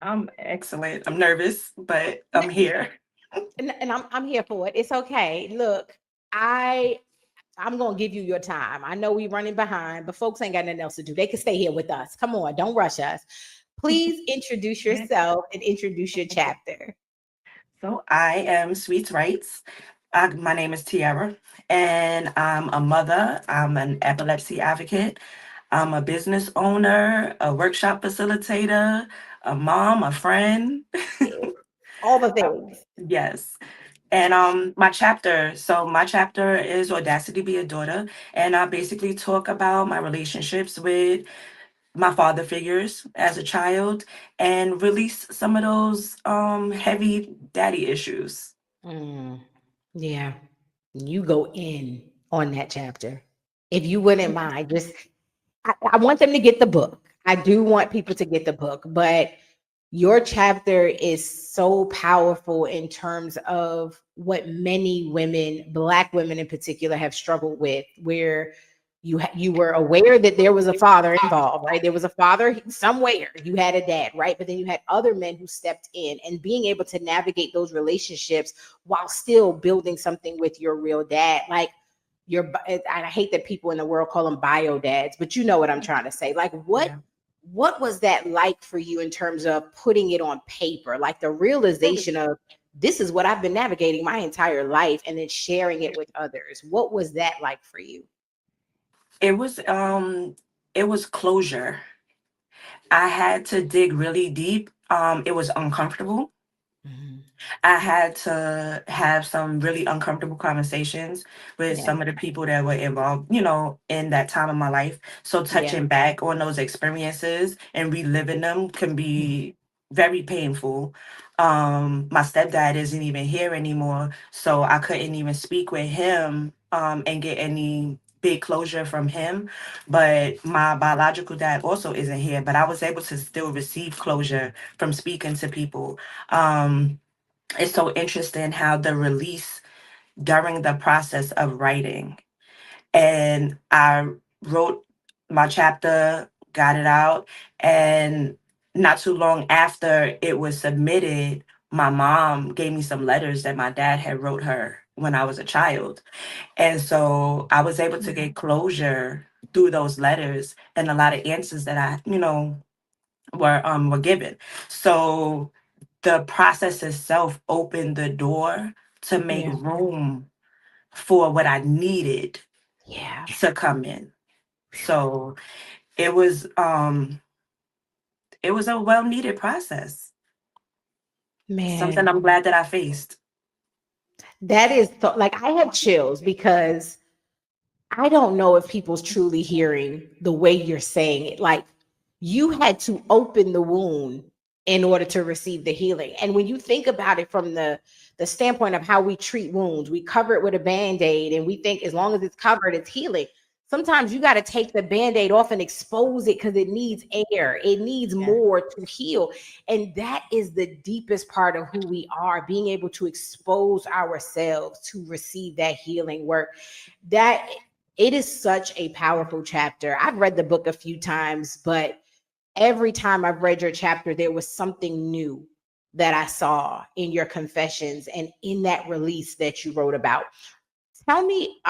I'm excellent. I'm nervous, but I'm here. And I'm here for it. It's okay. Look, I I'm gonna give you your time. I know we running behind, but folks ain't got nothing else to do. They can stay here with us. Come on, don't rush us. Please introduce yourself and introduce your chapter. So I am Sweets Rights. My name is Tiara, and I'm a mother. I'm an epilepsy advocate. I'm a business owner, a workshop facilitator, a mom, a friend. Yes. All the things. Yes. And my chapter is Audacity Be a Daughter, and I basically talk about my relationships with my father figures as a child and release some of those heavy daddy issues. Mm, yeah. You go in on that chapter. If you wouldn't mind, just I want them to get the book. I do want people to get the book, but your chapter is so powerful in terms of what many women, Black women in particular, have struggled with, where you were aware that there was a father involved, right? There was a father somewhere. You had a dad, right? But then you had other men who stepped in, and being able to navigate those relationships while still building something with your real dad, like I hate that people in the world call them bio dads, but you know what I'm trying to say. Like Yeah. what was that like for you in terms of putting it on paper? Like the realization of this is what I've been navigating my entire life and then sharing it with others. What was that like for you? It was closure. I had to dig really deep. It was uncomfortable. Mhm. I had to have some really uncomfortable conversations with Yeah. some of the people that were involved, in that time of my life. So Yeah. touching back on those experiences and reliving them can be very painful. My stepdad isn't even here anymore, so I couldn't even speak with him and get any big closure from him. But my biological dad also isn't here, but I was able to still receive closure from speaking to people. It's so interesting how the release during the process of writing, and I wrote my chapter, got it out, and not too long after it was submitted, my mom gave me some letters that my dad had wrote her when I was a child. And so I was able to get closure through those letters and a lot of answers that were given. So the process itself opened the door to make Yeah. room for what I needed Yeah. to come in. So it was um it was a well needed process. Something Man, I'm glad that I faced. that is so, like I have chills because I don't know if people's truly hearing the way you're saying it. Like you had to open the wound in order to receive the healing. And when you think about it from the standpoint of how we treat wounds, we cover it with a band-aid and we think as long as it's covered, it's healing. Sometimes you got to take the band-aid off and expose it because it needs air. It needs Yeah. more to heal. And that is the deepest part of who we are, being able to expose ourselves to receive that healing work. That it is such a powerful chapter. I've read the book a few times, but every time I've read your chapter, there was something new that I saw in your confessions and in that release that you wrote about. Tell me,